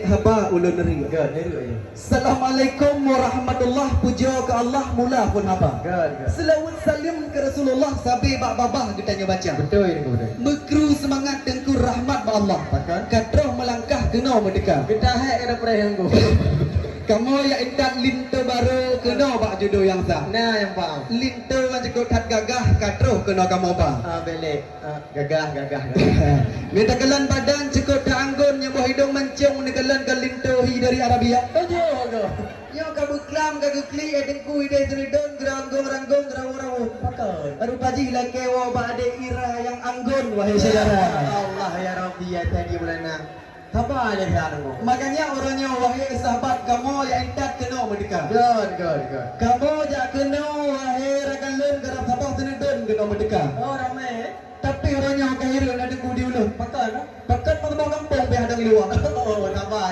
Haba ulun neri. Good, neri aja. Assalamualaikum warahmatullahi puja ke Allah mula pun haba. Good. Selawat salim ke Rasulullah sabi bak babah kita nyo baca. Betul ini betul. Mekru semangat dengku rahmat ba Allah. Takkan? Katroh melangkah kena merdeka. Kita hek kena pernah yang go. Kamu ya indat linto baru kena bak jodoh yang sah. Nah yang faham. Linto macam kau tak gagah katroh kena kamu bang. Belik. Gagah. Minta kelan badan cukup tak anggun yang buah hidung mancung negelan ke lintohi dari Arabia. Aduh. Yo kamu klam kagu kli edengku ide seridon geranggung ranggung rawu. Betul. Baru paji lah kewa bade ira yang anggun wahai saudara. Allah ya Rabbi ya tadi bulana. Apa aja sekarang? Makanya orangnya wahai sahabat kamu yang entat kena merdeka. Good. Kamu jak kena wahai rakalun garap sabah seridon kena merdeka. Oh ramai. Tapi orangnya kahirun ada ku di ulu. Betul. Pakat pada kampung be hadang luar. Oh, nampak.